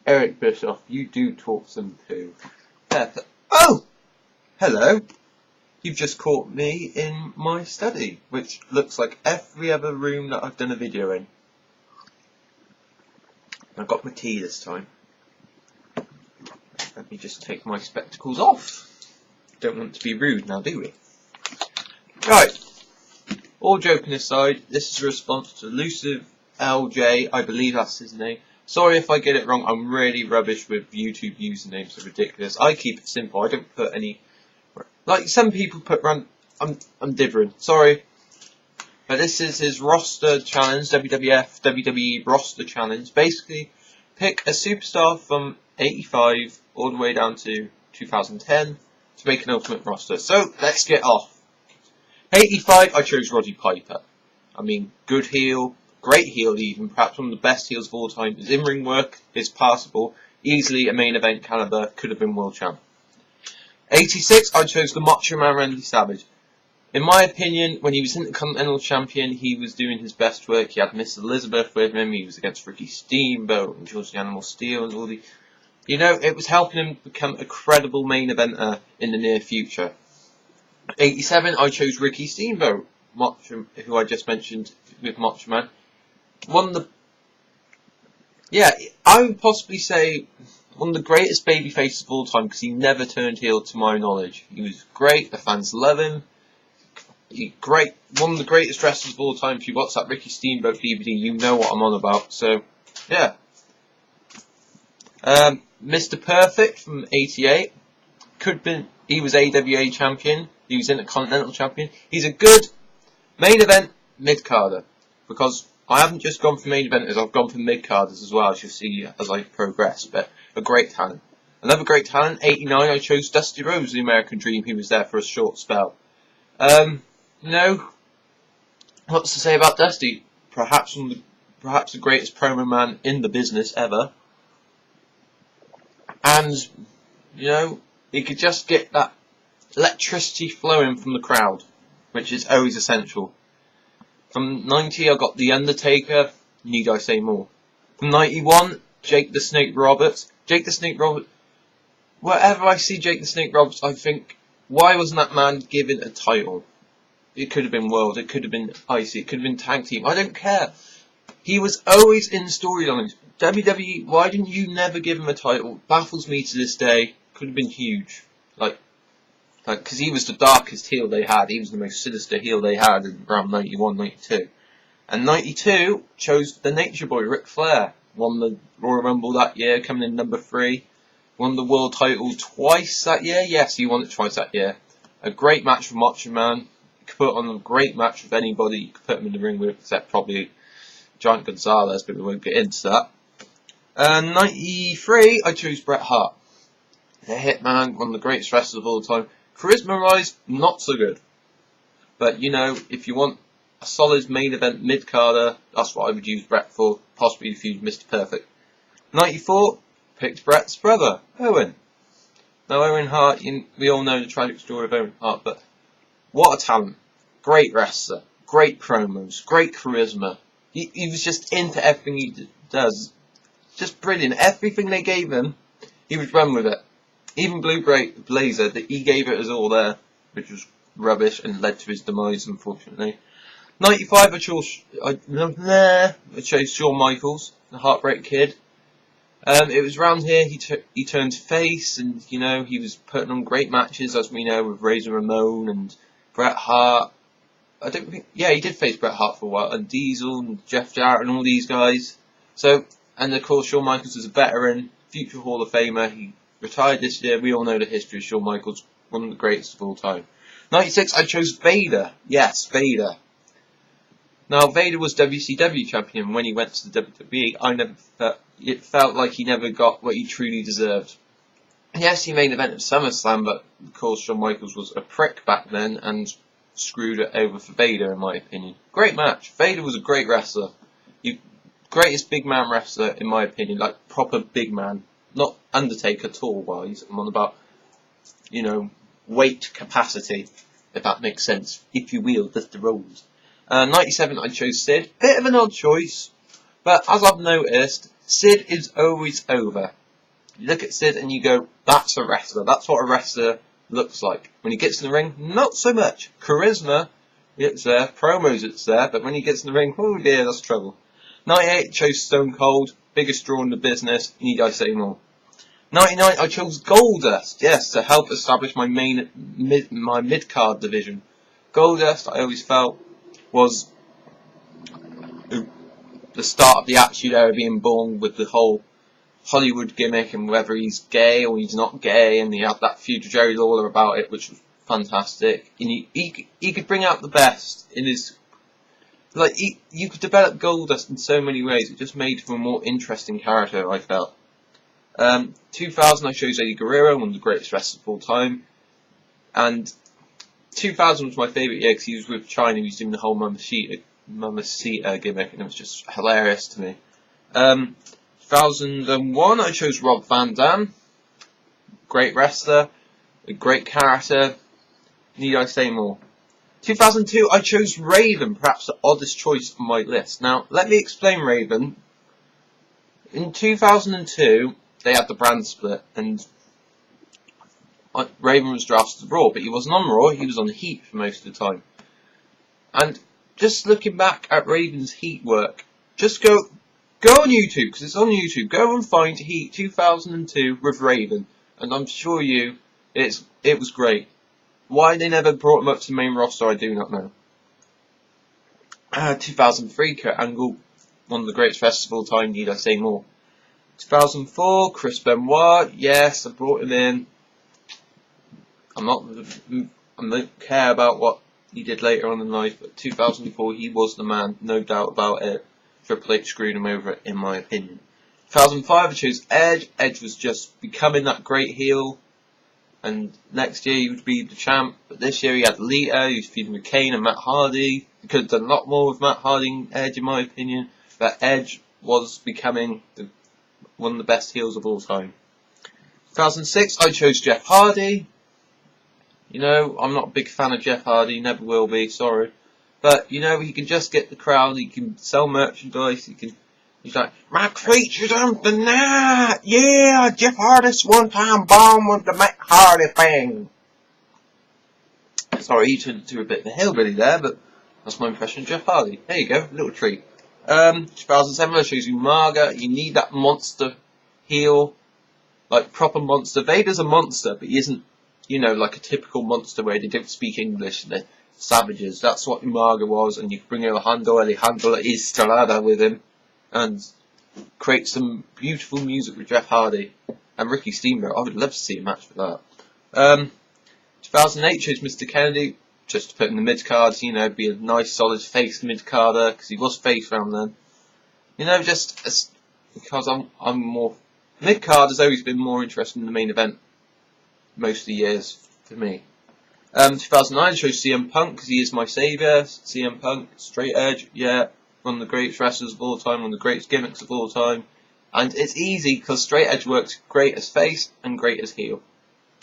Eric Bischoff, you do talk some poo. Oh! Hello! You've just caught me in my study, which looks like every other room that I've done a video in. I've got my tea this time. Let me just take my spectacles off. Don't want to be rude now, do we? Right. All joking aside, this is a response to Elusive LJ, I believe that's his name. Sorry if I get it wrong, I'm really rubbish with YouTube usernames, they're ridiculous. I keep it simple, I don't put any... Like some people put I'm different, sorry. But this is his roster challenge, WWF, WWE roster challenge. Basically, pick a superstar from 85 all the way down to 2010 to make an ultimate roster. So, let's get off. 85, I chose Roddy Piper. I mean, good heel, great heel even, perhaps one of the best heels of all time. His in-ring work is passable, easily a main event caliber, could have been world champ. 86, I chose the Macho Man Randy Savage. In my opinion, when he was Intercontinental Champion, he was doing his best work. He had Miss Elizabeth with him, he was against Ricky Steamboat and George the Animal Steel and all the... You know, it was helping him become a credible main eventer in the near future. 87, I chose Ricky Steamboat, who I just mentioned with Macho Man. I would possibly say one of the greatest babyfaces of all time, because he never turned heel to my knowledge. He was great, the fans love him. One of the greatest wrestlers of all time. If you watch that Ricky Steamboat DVD, you know what I'm on about. So, yeah. Mr. Perfect from 88. He was AWA champion. He was Intercontinental champion. He's a good main event mid-carder. Because I haven't just gone for main eventers, I've gone for mid-carders as well, as you'll see as I progress. But a great talent. Another great talent, 89, I chose Dusty Rhodes, the American Dream. He was there for a short spell. What's to say about Dusty? Perhaps the greatest promo man in the business ever. And, you know, he could just get that electricity flowing from the crowd, which is always essential. From 90, I got The Undertaker. Need I say more? From 91, Jake the Snake Roberts. Jake the Snake Roberts. Wherever I see Jake the Snake Roberts, I think, why wasn't that man given a title? It could have been World, it could have been IC, it could have been Tag Team. I don't care. He was always in storylines. WWE, why didn't you never give him a title? Baffles me to this day. Could have been huge. Because he was the darkest heel they had. He was the most sinister heel they had in around 91, 92. And 92 chose the Nature Boy, Ric Flair. Won the Royal Rumble that year, coming in number 3. Won the world title twice that year. Yes, he won it twice that year. A great match for Macho Man. You could put on a great match with anybody you could put him in the ring with, except probably Giant Gonzalez, but we won't get into that. 93, I chose Bret Hart. The Hitman, one of the greatest wrestlers of all time. Charisma-wise, not so good. But, you know, if you want a solid main event mid-carder, that's what I would use Bret for. Possibly if you use Mr. Perfect. 94, picked Bret's brother, Owen. Now, Owen Hart, we all know the tragic story of Owen Hart, but what a talent. Great wrestler. Great promos. Great charisma. He was just into everything he does. Just brilliant. Everything they gave him, he would run with it. Even Blue Blazer, he gave it his all there, which was rubbish and led to his demise, unfortunately. 95, I chose Shawn Michaels, the Heartbreak Kid. It was around here he turned face, and you know he was putting on great matches, as we know, with Razor Ramon and Bret Hart. He did face Bret Hart for a while, and Diesel and Jeff Jarrett and all these guys. So, and of course Shawn Michaels is a veteran, future Hall of Famer. He retired this year. We all know the history of Shawn Michaels, one of the greatest of all time. 96, I chose Vader. Yes, Vader. Now, Vader was WCW champion. When he went to the WWE, it felt like he never got what he truly deserved. Yes, he made an event at SummerSlam, but of course Shawn Michaels was a prick back then and screwed it over for Vader, in my opinion. Great match. Vader was a great wrestler. Greatest big man wrestler, in my opinion. Like, proper big man. Not Undertaker tall-wise. I'm on about, you know, weight capacity, if that makes sense. If you will, that's the rules. 97, I chose Sid. Bit of an odd choice, but as I've noticed, Sid is always over. You look at Sid and you go, that's a wrestler. That's what a wrestler looks like. When he gets in the ring, not so much. Charisma, it's there. Promos, it's there. But when he gets in the ring, oh dear, that's trouble. 98, chose Stone Cold. Biggest draw in the business. Need I say more? 99, I chose Goldust. Yes, to help establish my mid-card division. Goldust, I always felt, was the start of the Attitude Era being born, with the whole Hollywood gimmick and whether he's gay or he's not gay, and he had that feud with Jerry Lawler about it, which was fantastic. And he could bring out the best in his, like, you could develop Goldust in so many ways. It just made for a more interesting character, I felt. 2000, I chose Eddie Guerrero, one of the greatest wrestlers of all time. And 2000 was my favourite year because he was with China. He was doing the whole Mamacita gimmick, and it was just hilarious to me. 2001, I chose Rob Van Dam. Great wrestler, a great character. Need I say more? 2002, I chose Raven, perhaps the oddest choice on my list. Now, let me explain Raven. In 2002, they had the brand split, and Raven was drafted to Raw, but he wasn't on Raw, he was on Heat for most of the time. And just looking back at Raven's Heat work, just go on YouTube, because it's on YouTube. Go and find Heat 2002 with Raven, and I'm sure it was great. Why they never brought him up to the main roster, I do not know. 2003, Kurt Angle, one of the greatest wrestlers of all time. Need I say more? 2004, Chris Benoit. Yes, I brought him in. I don't care about what he did later on in life, but 2004, he was the man, no doubt about it. Triple H screwed him over, in my opinion. 2005, I chose Edge. Edge was just becoming that great heel, and next year he would be the champ. But this year he had Lita, he was feuding with Kane and Matt Hardy. He could have done a lot more with Matt Hardy and Edge, in my opinion. But Edge was becoming one of the best heels of all time. 2006, I chose Jeff Hardy. You know, I'm not a big fan of Jeff Hardy, never will be, sorry. But, you know, he can just get the crowd, he can sell merchandise, he's like, my creature's on the night, yeah, Jeff Hardy's one-time bomb with the Matt Hardy thing. Sorry, he turned into a bit of a hillbilly there, but that's my impression of Jeff Hardy. There you go, a little treat. 2007, I chose Umaga. You need that monster heel, like proper monster. Vader's a monster, but he isn't, you know, like a typical monster where they don't speak English and they're savages. That's what Umaga was, and you can bring Alejandro Estrada with him and create some beautiful music with Jeff Hardy and Ricky Steamboat. I would love to see a match for that. 2008, chose Mr. Kennedy, just to put in the mid-cards, you know, be a nice solid face mid-carder, because he was face around then. You know, just because I'm more, mid-card has always been more interesting in the main event most of the years for me. 2009, I chose CM Punk because he is my saviour. CM Punk, straight edge, yeah, one of the greatest wrestlers of all time, one of the greatest gimmicks of all time. And it's easy because straight edge works great as face and great as heel.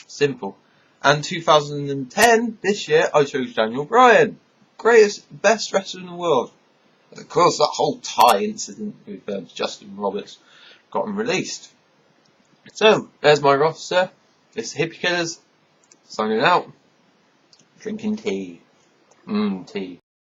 Simple. And 2010, this year, I chose Daniel Bryan. Greatest, best wrestler in the world. And of course, that whole tie incident with Justin Roberts got him released. So, there's my roster. It's the Hippykillerz, signing out, drinking tea. Tea.